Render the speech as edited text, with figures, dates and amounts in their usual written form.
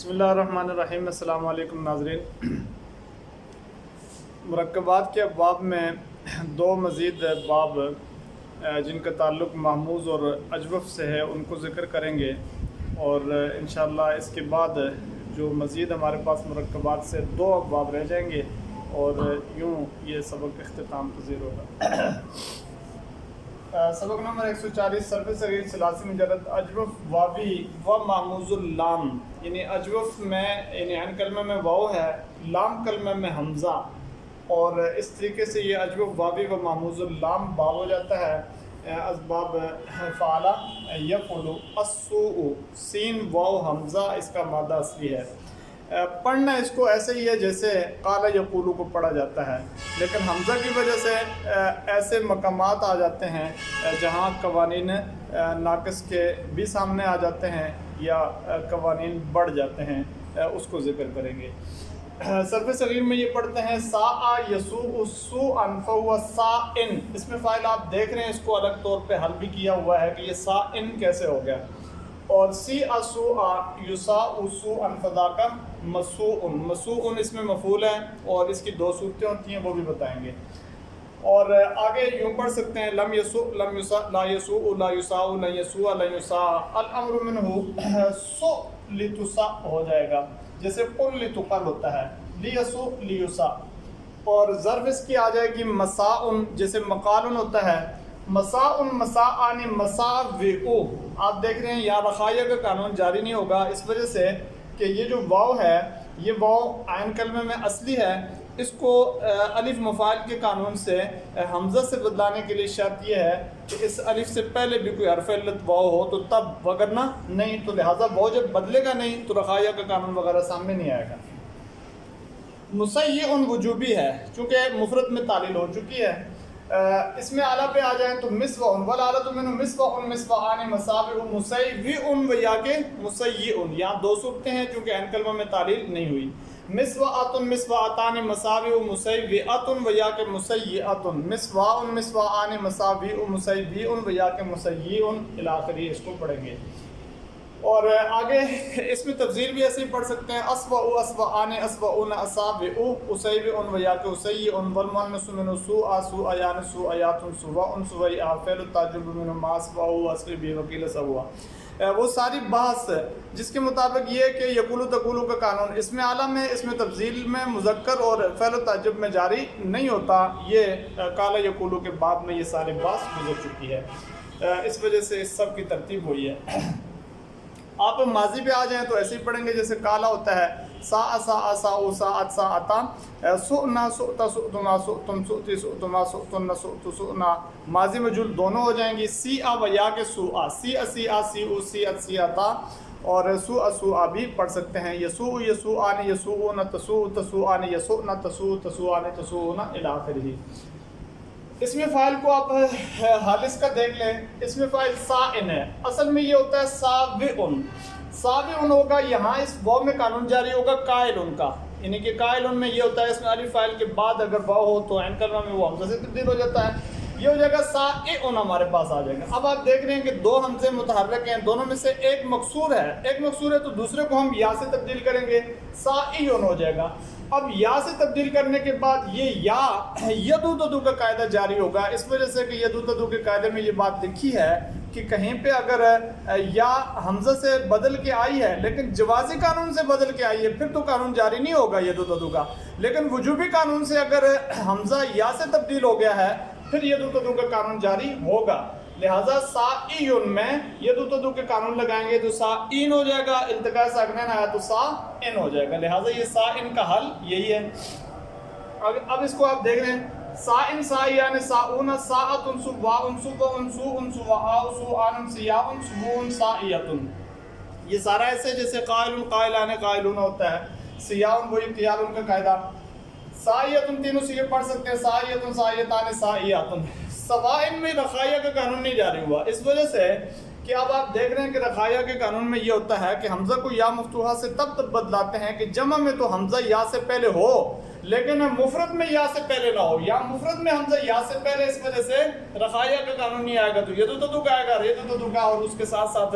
بسم اللہ الرحمن الرحیم۔ السلام علیکم ناظرین۔ مرکبات کے ابواب میں دو مزید باب جن کا تعلق محموز اور اجوف سے ہے ان کو ذکر کریں گے، اور انشاءاللہ اس کے بعد جو مزید ہمارے پاس مرکبات سے دو ابواب رہ جائیں گے اور یوں یہ سبق اختتام پذیر ہوگا۔ سبق نمبر 140 صرف صغیر ثلاثی مجرد اجوف واوی و محموز اللام، یعنی اجوف میں یعنی عین کلمہ میں واو ہے، لام کلمہ میں حمزہ، اور اس طریقے سے یہ اجوف واوی و محموز اللام باب ہو جاتا ہے۔ اسباب فعلا یفعل السوء، سین واو حمزہ اس کا مادہ اصلی ہے۔ پڑھنا اس کو ایسے ہی ہے جیسے قال یقول کو پڑھا جاتا ہے، لیکن حمزہ کی وجہ سے ایسے مقامات آ جاتے ہیں جہاں قوانین ناقص کے بھی سامنے آ جاتے ہیں یا قوانین بڑھ جاتے ہیں، اس کو ذکر کریں گے۔ صرف صغیر میں یہ پڑھتے ہیں ساء یسوء سوءا فہو سائن، اس میں فاعل آپ دیکھ رہے ہیں، اس کو الگ طور پہ حل بھی کیا ہوا ہے کہ یہ سائن کیسے ہو گیا، اور سیء سوءا یساء سوءا فذاک مسوء، مسوء اس میں مفعول ہے اور اس کی دو صورتیں ہوتی ہیں وہ بھی بتائیں گے۔ اور آگے یوں پڑھ سکتے ہیں لم یسوء لم یساء لا یسوء لا یساء لن یسوء لن یساء، الامر منہ سوء لتساء ہو جائے گا، جیسے قل لتقل ہوتا ہے، لیسوء لیساء۔ اور ظرف اس کی آ جائے گی مساء، جیسے مقال ہوتا ہے، مساء مساءان مساوئ، آپ دیکھ رہے ہیں یہاں رخائیہ کا قانون جاری نہیں ہوگا، اس وجہ سے کہ یہ جو واو ہے یہ واو عین کلمے میں اصلی ہے، اس کو الف مفعول کے قانون سے حمزہ سے بدلانے کے لیے شرط یہ ہے کہ اس الف سے پہلے بھی کوئی حرف علت واو ہو تو تب، وگرنہ نہیں، تو لہٰذا واو جب بدلے گا نہیں تو رخائیہ کا قانون وغیرہ سامنے نہیں آئے گا۔ مسیء وجوبی ہے چونکہ مفرد میں تعلیل ہو چکی ہے، اس میں اعلیٰ پہ آ جائیں تو مسوع والآلۃ منہ مسوع مسوعان مساوئ مسیوئ و یا کے مسیئ، یہاں دو صورتیں ہیں چونکہ عین کلمہ میں تعلیل نہیں ہوئی، مسوعۃ مسوعتان مساوئ مسیوئۃ و یا کے مسیئۃ، مسواع مسواعان مساوئ مسیوئ و یا کے مسیئ الی آخری، اس کو پڑھیں گے۔ اور آگے اس میں تفضیل بھی ایسے ہی پڑھ سکتے ہیں اسوأ اسوأان اسوأن اصابع اسیبع و یا کہ اسیع والمؤنث منہ سوء سوءیان سوءیات سواء سویعا فعل التعجب منہ ما اسوأ اصل بھی وکیل سوا، وہ ساری بحث جس کے مطابق یہ ہے کہ یقول تقول کا قانون اس میں اعلیٰ میں، اس میں تفضیل میں مذکر اور فعل التعجب میں جاری نہیں ہوتا، یہ قال یقول کے باب میں یہ ساری بحث گزر چکی ہے، اس وجہ سے اس سب کی ترتیب ہوئی ہے۔ آپ ماضی پہ آ جائیں تو ایسے ہی پڑھیں گے جیسے کالا ہوتا ہے ساء ساء ساء ساءت ساءتا، سؤنا سؤتا سؤتما سؤتم سؤتی سؤتما سؤتن سؤت سؤنا، ماضی مجهول دونوں ہو جائیں گی، سیء و یا کے سوء، سیء سیء سیء سیئت سیئتا، اور سوء سوء بھی پڑھ سکتے ہیں، یسوء یسوءان یسوءون تسوء تسوءان یسوءن تسوء تسوءان تسوءون الی آخرہ۔ اس میں فاعل کو آپ حالس کا دیکھ لیں، اس میں فاعل سائن ہے، اصل میں یہ ہوتا ہے ساوئن، ساوئن ہوگا، یہاں اس واو میں قانون جاری ہوگا قائلن کا، یعنی کہ قائلن میں یہ ہوتا ہے اس میں الف فاعل کے بعد اگر واو ہو تو عین کلمہ میں وہ حمزہ سے تبدیل ہو جاتا ہے، یہ ہو جائے گا سائن ہمارے پاس آ جائے گا۔ اب آپ دیکھ رہے ہیں کہ دو حمزے متحرک ہیں، دونوں میں سے ایک مکسور ہے، ایک مکسور ہے تو دوسرے کو ہم یا سے تبدیل کریں گے، سائن ہو جائے گا۔ اب یا سے تبدیل کرنے کے بعد یہ یا یدو تدو کا قاعدہ جاری ہوگا، اس وجہ سے کہ یدو تدو کے قاعدے میں یہ بات لکھی ہے کہ کہیں پہ اگر یا حمزہ سے بدل کے آئی ہے لیکن جوازی قانون سے بدل کے آئی ہے پھر تو قانون جاری نہیں ہوگا یدو تدو کا، لیکن وجوبی قانون سے اگر حمزہ یا سے تبدیل ہو گیا ہے پھر یدو تدو کا قانون جاری ہوگا، لہٰذا سائن میں یدو تدو کے قانون لگائیں گے تو سائن ہو جائے گا، التقاء ساکنین آیا تو سائن ہو جائے گا، لہٰذا یہ سائن کا حل یہی ہے۔ اب اس کو آپ دیکھ رہے ہیں سائن سائیان ساؤن ساعت سواء سوء سوء سواء سوءان سیاء سوء سائیۃ، یہ سارا ایسے جیسے قائل قائلان قائلون ہوتا ہے، سیاء وہی قیال کا قاعدہ، سائیۃ تینوں سے یہ پڑھ سکتے ہیں سائیۃ سائیتان سائیات، سوائن میں رخائیہ کا قانون نہیں جاری ہوا، اس وجہ سے کہ اب آپ دیکھ رہے ہیں کہ رخائیہ کے قانون میں یہ ہوتا ہے کہ حمزہ کو یا مفتوحہ سے تب بدلاتے ہیں کہ جمع میں تو حمزہ یا سے پہلے ہو لیکن مفرد میں یا سے پہلے نہ ہو، یا مفرد میں حمزہ یا سے پہلے، اس وجہ سے رخائیہ کا قانون نہیں آئے گا تو یدو تدو کا آئے گا، ریدو تدو کا، اور اس کے ساتھ ساتھ